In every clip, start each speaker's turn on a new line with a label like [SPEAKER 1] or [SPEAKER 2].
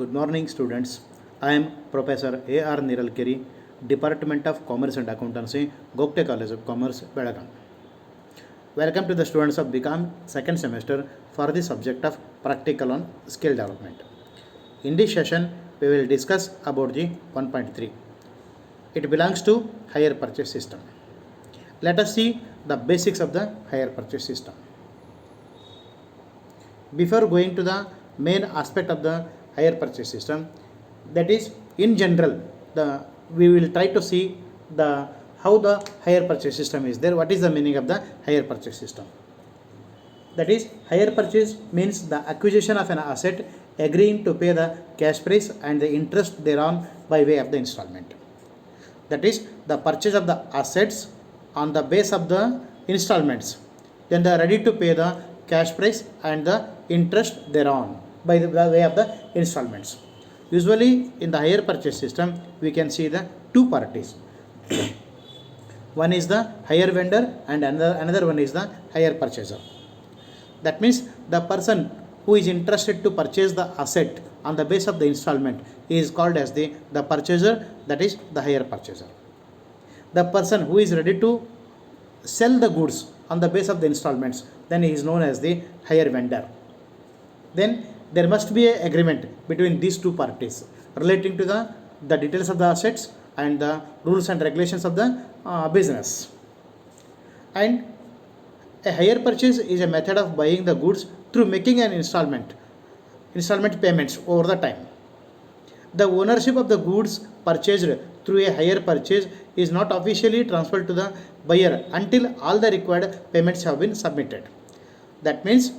[SPEAKER 1] Good morning, students. I am Professor A.R. Niralkiri, Department of Commerce and Accountancy, Gopte College of Commerce, Belagavi. Welcome to the students of BCom second semester for the subject of Practical on Skill Development. In this session, we will discuss about the 1.3. It belongs to Hire Purchase System. Let us see the basics of the Hire Purchase System. Before going to the main aspect of the Hire Purchase System, that is in general, we will try to see how the Hire Purchase System is there. What is the meaning of the Hire Purchase System? That is, hire purchase means the acquisition of an asset, agreeing to pay the cash price and the interest thereon by way of the installment. That is, the purchase of the assets on the base of the installments. Then they are ready to pay the cash price and the interest thereon by the way of the installments. Usually in the hire purchase system, we can see the two parties. One is the hire vendor and another one is the hire purchaser. That means the person who is interested to purchase the asset on the base of the installment is called as the purchaser, that is the hire purchaser. The person who is ready to sell the goods on the base of the installments, then he is known as the hire vendor. Then there must be an agreement between these two parties relating to the details of the assets and the rules and regulations of the business. And a hire purchase is a method of buying the goods through making an installment payments over the time. The ownership of the goods purchased through a hire purchase is not officially transferred to the buyer until all the required payments have been submitted. That means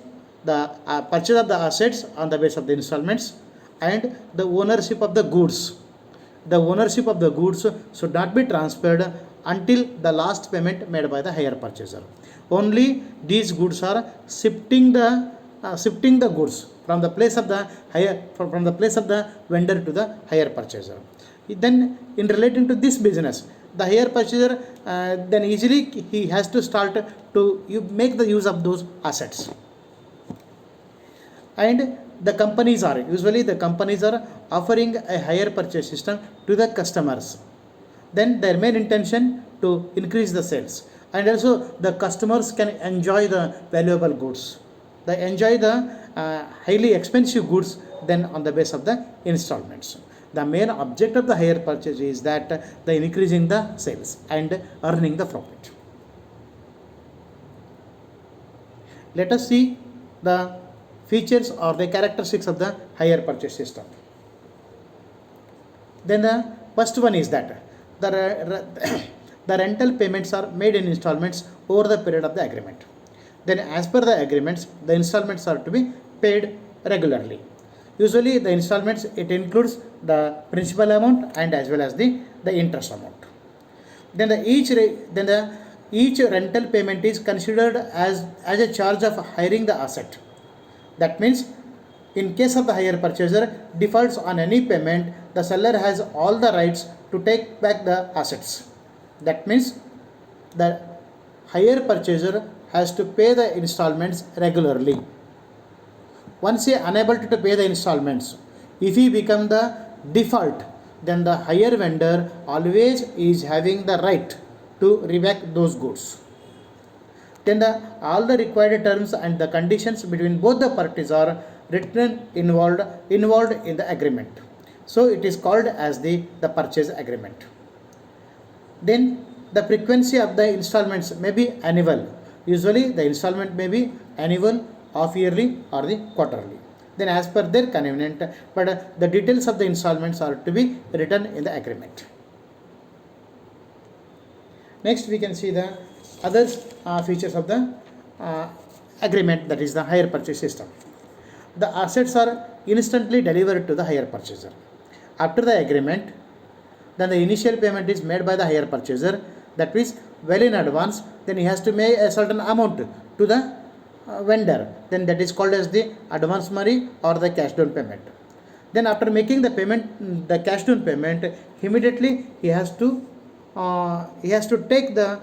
[SPEAKER 1] the purchase of the assets on the base of the installments and the ownership of the goods. The ownership of the goods should not be transferred until the last payment made by the hire purchaser. Only these goods are shifting the goods from the place of the vendor to the hire purchaser. Then in relating to this business, the hire purchaser then easily he has to start to make the use of those assets. And the companies are offering a hire purchase system to the customers. Then their main intention to increase the sales, and also the customers can enjoy the valuable goods. They enjoy the highly expensive goods then on the base of the installments. The main object of the hire purchase is that the increasing the sales and earning the profit. Let us see the features or the characteristics of the hire purchase system. Then the first one is that the rental payments are made in installments over the period of the agreement. Then as per the agreements, the installments are to be paid regularly. Usually the installments, it includes the principal amount and as well as the interest amount. Then each rental payment is considered as a charge of hiring the asset. That means in case of the hire purchaser defaults on any payment, the seller has all the rights to take back the assets. That means the hire purchaser has to pay the installments regularly. Once he is unable to pay the installments, if he become the default, then the hire vendor always is having the right to reback those goods. Then all the required terms and the conditions between both the parties are written involved in the agreement. So it is called as the purchase agreement. Then the frequency of the installments may be annual. Usually the installment may be annual, half yearly or the quarterly. Then as per their convenience, but the details of the installments are to be written in the agreement. Next we can see the other features of the agreement, that is the hire purchase system. The assets are instantly delivered to the hire purchaser. After the agreement, then the initial payment is made by the hire purchaser, that is well in advance. Then he has to pay a certain amount to the vendor, then that is called as the advance money or the cash down payment. Then after making the payment, the cash down payment, immediately he has to take the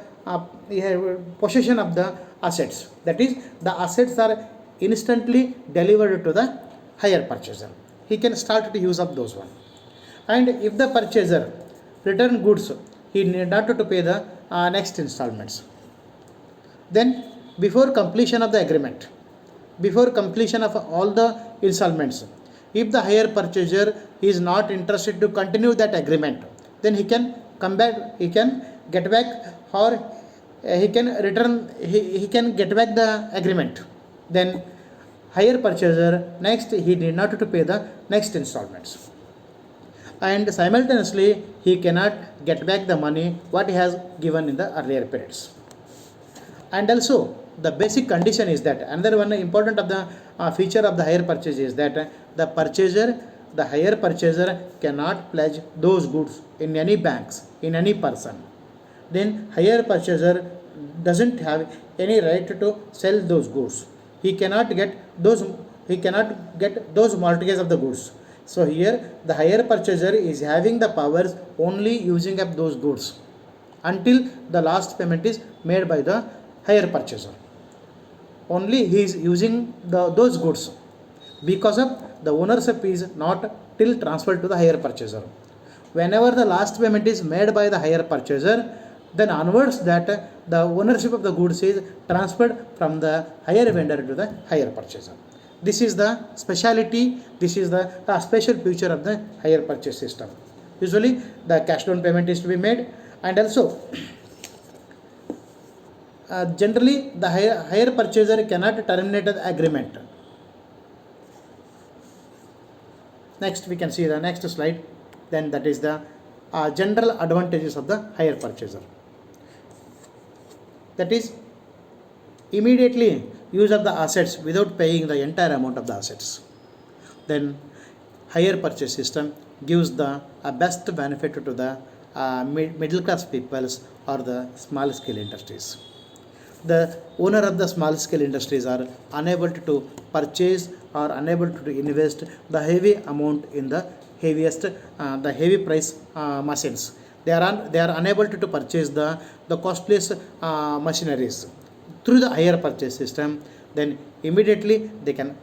[SPEAKER 1] possession of the assets. That is, the assets are instantly delivered to the hire purchaser. he can start to use up those one. And if the purchaser return goods, he need not to pay the next installments. Then before completion of the agreement, before completion of all the installments, if the hire purchaser is not interested to continue that agreement, then he can come back, he can get back, or he can return, he can get back the agreement. Then hire purchaser next he need not to pay the next installments, and simultaneously he cannot get back the money what he has given in the earlier periods. And also the basic condition is that another one important of the feature of the hire purchase is that the hire purchaser cannot pledge those goods in any banks, in any person. Then hire purchaser doesn't have any right to sell those goods. He cannot get those, he cannot get those mortgages of the goods. So here the hire purchaser is having the powers only using up those goods until the last payment is made by the hire purchaser. Only he is using those goods, because of the ownership is not till transferred to the hire purchaser. Whenever the last payment is made by the hire purchaser, then onwards that the ownership of the goods is transferred from the hire vendor to the hire purchaser. This is the speciality, this is the special feature of the hire purchase system. Usually the cash down payment is to be made, and also generally the hire purchaser cannot terminate the agreement. Next we can see the next slide, then that is the general advantages of the hire purchaser. That is immediately use of the assets without paying the entire amount of the assets. Then hire purchase system gives the best benefit to the middle class peoples or the small scale industries. The owner of the small scale industries are unable to purchase or unable to invest the heavy amount in the heavy price machines. They are unable to purchase the costliest machineries. Through the hire purchase system, then immediately they can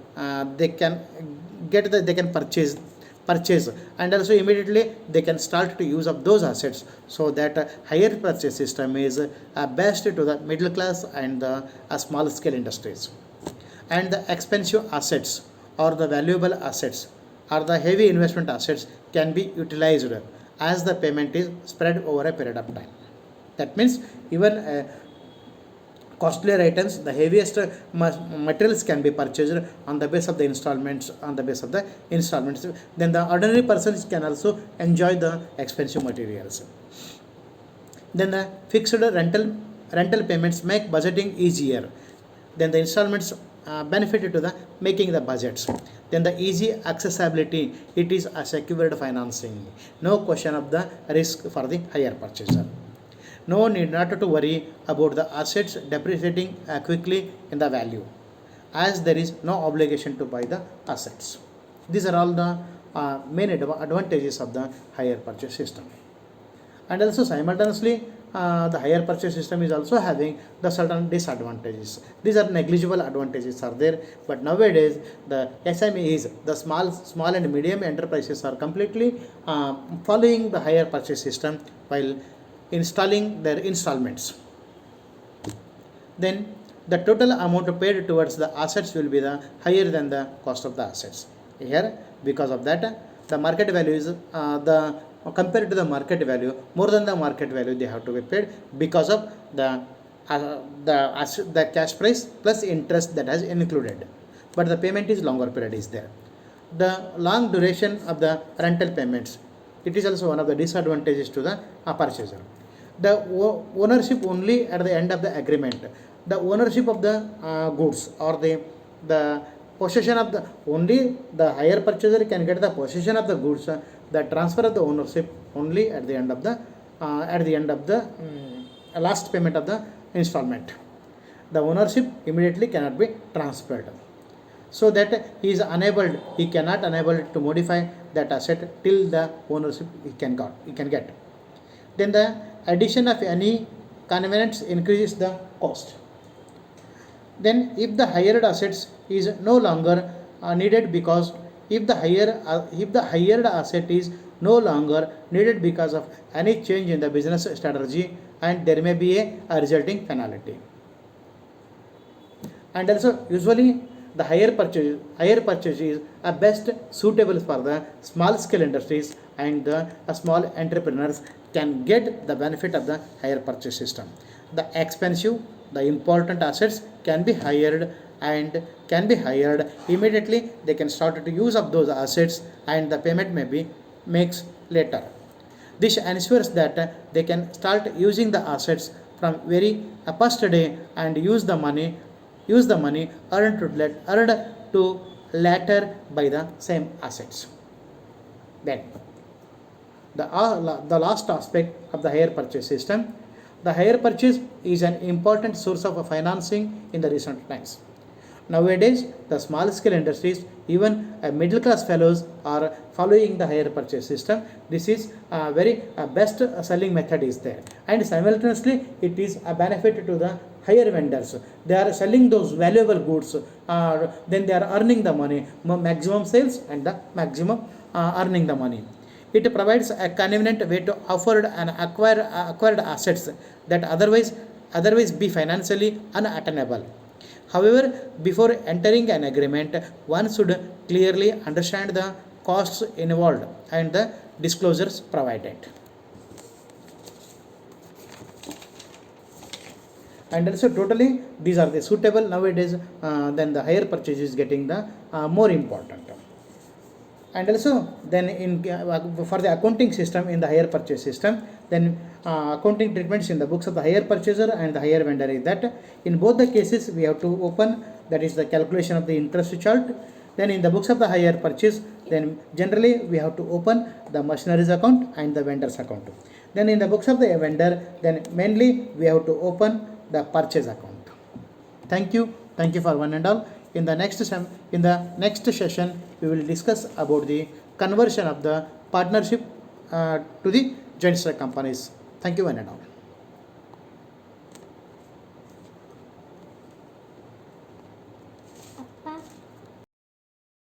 [SPEAKER 1] purchase, and also immediately they can start to use up those assets, so that hire purchase system is best to the middle class and the small scale industries. And the expensive assets or the valuable assets or the heavy investment assets can be utilized as the payment is spread over a period of time. That means even costlier items, the heaviest materials can be purchased on the base of the installments, then the ordinary persons can also enjoy the expensive materials. Then the fixed rental payments make budgeting easier. Then the installments benefit to the making the budgets. Then the easy accessibility, it is a secured financing, no question of the risk for the hire purchaser. No need not to worry about the assets depreciating quickly in the value, as there is no obligation to buy the assets. These are all the main advantages of the hire purchase system. And also simultaneously the hire purchase system is also having the certain disadvantages. These are negligible advantages are there, but nowadays the SMEs, the small and medium enterprises are completely following the hire purchase system while installing their installments. Then the total amount paid towards the assets will be the higher than the cost of the assets. Here, because of that, the market value is compared to the market value, more than the market value they have to be paid, because of the cash price plus interest that has included, but the payment is longer period is there. The long duration of the rental payments, it is also one of the disadvantages to the purchaser. The ownership only at the end of the agreement, the ownership of the goods or the possession of the, only the hire purchaser can get the possession of the goods, the transfer of the ownership only at the end of the last payment of the installment. The ownership immediately cannot be transferred, so that he cannot unable to modify that asset till the ownership he can get. Then the addition of any convenience increases the cost. Then if the hired assets is no longer needed because if the hired asset is no longer needed because of any change in the business strategy, and there may be a resulting penalty. And also usually the higher purchase is a best suitable for the small scale industries, and the small entrepreneurs can get the benefit of the higher purchase system. The expensive, the important assets can be hired, and can be hired immediately. They can start to use up those assets, and the payment may be makes later. This ensures that they can start using the assets from very first day, and use the money earned to later by the same assets. Then the last aspect of the hire purchase system. The hire purchase is an important source of financing in the recent times. Nowadays, the small scale industries, even middle class fellows, are following the hire purchase system. This is a very best selling method is there, and simultaneously it is a benefit to the higher vendors. They are selling those valuable goods, then they are earning the money, maximum sales and the maximum earning the money. It provides a convenient way to afford and acquired assets that otherwise be financially unattainable. However, before entering an agreement, one should clearly understand the costs involved and the disclosures provided. And also totally these are the suitable nowadays, then the higher purchase is getting the more important. And also then for the accounting system in the higher purchase system, then accounting treatments in the books of the higher purchaser and the higher vendor is that in both the cases we have to open, that is the calculation of the interest chart. Then in the books of the higher purchase, then generally we have to open the machineries account and the vendors account. Then in the books of the vendor, then mainly we have to open the purchase account. Thank you for one and all. In the next session we will discuss about the conversion of the partnership to the joint stock companies. Thank you one and all.